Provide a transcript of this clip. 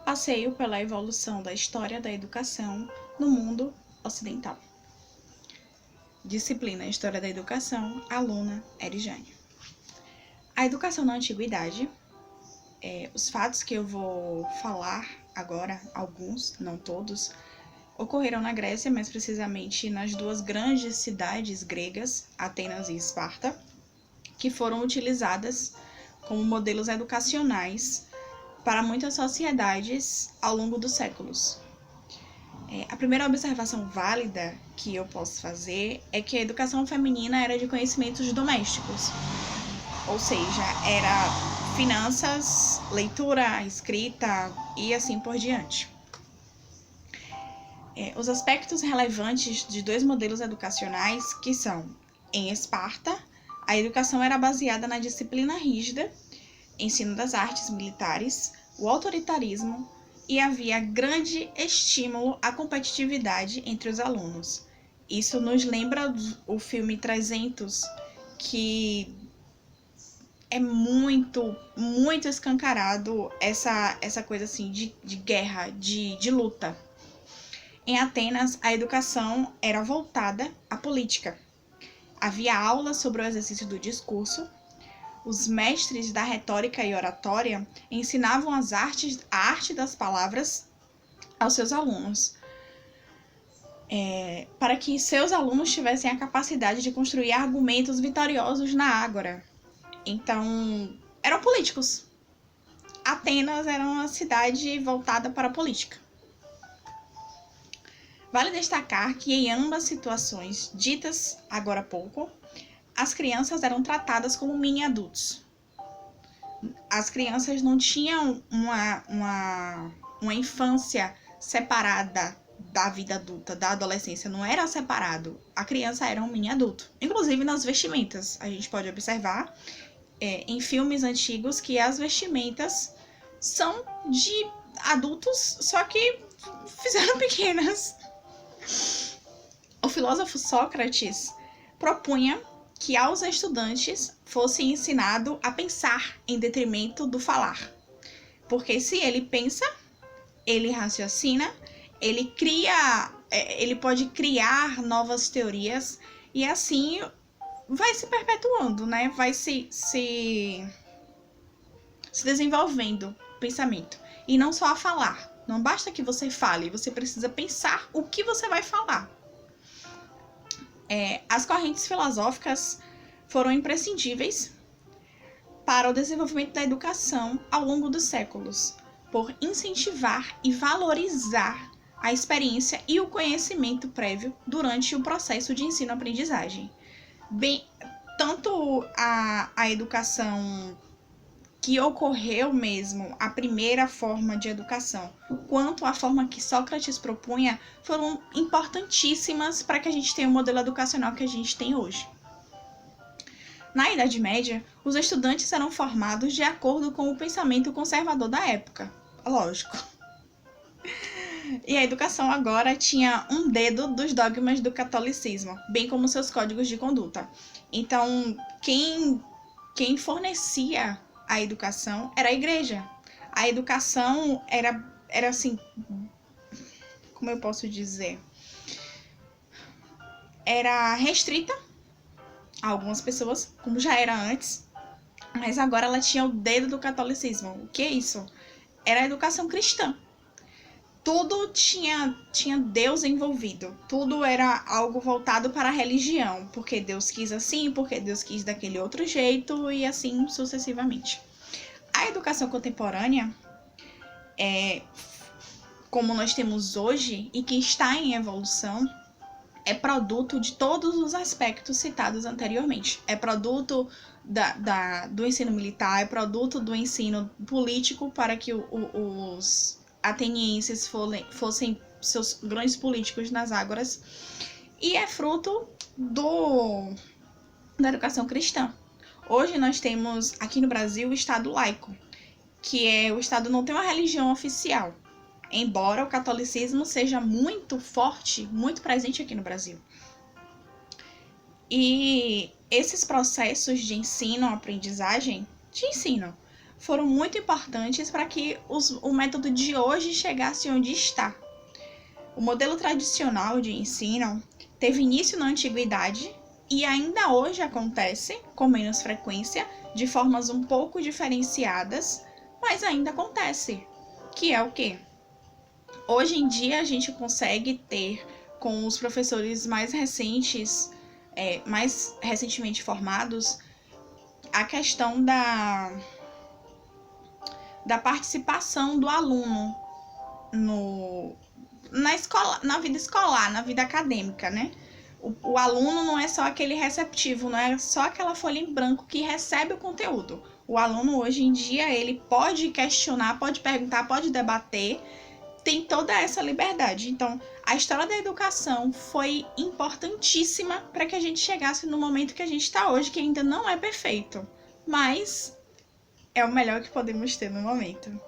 Passeio pela evolução da história da educação no mundo ocidental. Disciplina História da Educação, aluna Erijane. A educação na antiguidade, os fatos que eu vou falar agora, alguns, não todos, ocorreram na Grécia, mais precisamente nas duas grandes cidades gregas, Atenas e Esparta, que foram utilizadas como modelos educacionais para muitas sociedades ao longo dos séculos. A primeira observação válida que eu posso fazer é que a educação feminina era de conhecimentos domésticos, ou seja, era finanças, leitura, escrita e assim por diante. Os aspectos relevantes de dois modelos educacionais que são, em Esparta, a educação era baseada na disciplina rígida, ensino das artes militares, o autoritarismo e havia grande estímulo à competitividade entre os alunos. Isso nos lembra o filme 300, que é muito escancarado essa coisa assim de guerra, de luta. Em Atenas, a educação era voltada à política. Havia aulas sobre o exercício do discurso. Os mestres da retórica e oratória ensinavam a arte das palavras aos seus alunos, para que seus alunos tivessem a capacidade de construir argumentos vitoriosos na ágora. Então, eram políticos. Atenas era uma cidade voltada para a política. Vale destacar que em ambas situações ditas agora há pouco, as crianças eram tratadas como mini-adultos. As crianças não tinham uma infância separada da vida adulta, da adolescência, não era separado. A criança era um mini-adulto. Inclusive nas vestimentas, a gente pode observar em filmes antigos que as vestimentas são de adultos, só que fizeram pequenas. O filósofo Sócrates propunha que aos estudantes fosse ensinado a pensar em detrimento do falar. Porque se ele pensa, ele raciocina, ele pode criar novas teorias e assim vai se perpetuando, né? Vai se desenvolvendo o pensamento. E não só a falar. Não basta que você fale, você precisa pensar o que você vai falar. As correntes filosóficas foram imprescindíveis para o desenvolvimento da educação ao longo dos séculos, por incentivar e valorizar a experiência e o conhecimento prévio durante o processo de ensino-aprendizagem. Tanto a educação que ocorreu mesmo, a primeira forma de educação, quanto a forma que Sócrates propunha, foram importantíssimas para que a gente tenha o modelo educacional que a gente tem hoje. Na Idade Média, os estudantes eram formados de acordo com o pensamento conservador da época, lógico. E a educação agora tinha um dedo dos dogmas do catolicismo, bem como seus códigos de conduta. Então, quem fornecia a educação era a igreja. A educação era assim, como eu posso dizer? Era restrita a algumas pessoas, como já era antes, mas agora ela tinha o dedo do catolicismo. O que é isso? Era a educação cristã. Tudo tinha Deus envolvido. Tudo era algo voltado para a religião. Porque Deus quis assim, porque Deus quis daquele outro jeito e assim sucessivamente. A educação contemporânea, como nós temos hoje e que está em evolução, é produto de todos os aspectos citados anteriormente. É produto do ensino militar, é produto do ensino político para que os atenienses fossem seus grandes políticos nas ágoras, e é fruto da educação cristã. Hoje nós temos aqui no Brasil o Estado laico, que o Estado não tem uma religião oficial, embora o catolicismo seja muito forte, muito presente aqui no Brasil. E esses processos de ensino, aprendizagem, foram muito importantes para que o método de hoje chegasse onde está. O modelo tradicional de ensino teve início na antiguidade e ainda hoje acontece, com menos frequência, de formas um pouco diferenciadas, mas ainda acontece. Que é o quê? Hoje em dia a gente consegue ter, com os professores mais recentemente formados, a questão da participação do aluno na escola, na vida escolar, na vida acadêmica, né? O aluno não é só aquele receptivo, não é só aquela folha em branco que recebe o conteúdo. O aluno, hoje em dia, ele pode questionar, pode perguntar, pode debater, tem toda essa liberdade. Então, a história da educação foi importantíssima para que a gente chegasse no momento que a gente está hoje, que ainda não é perfeito, mas é o melhor que podemos ter no momento.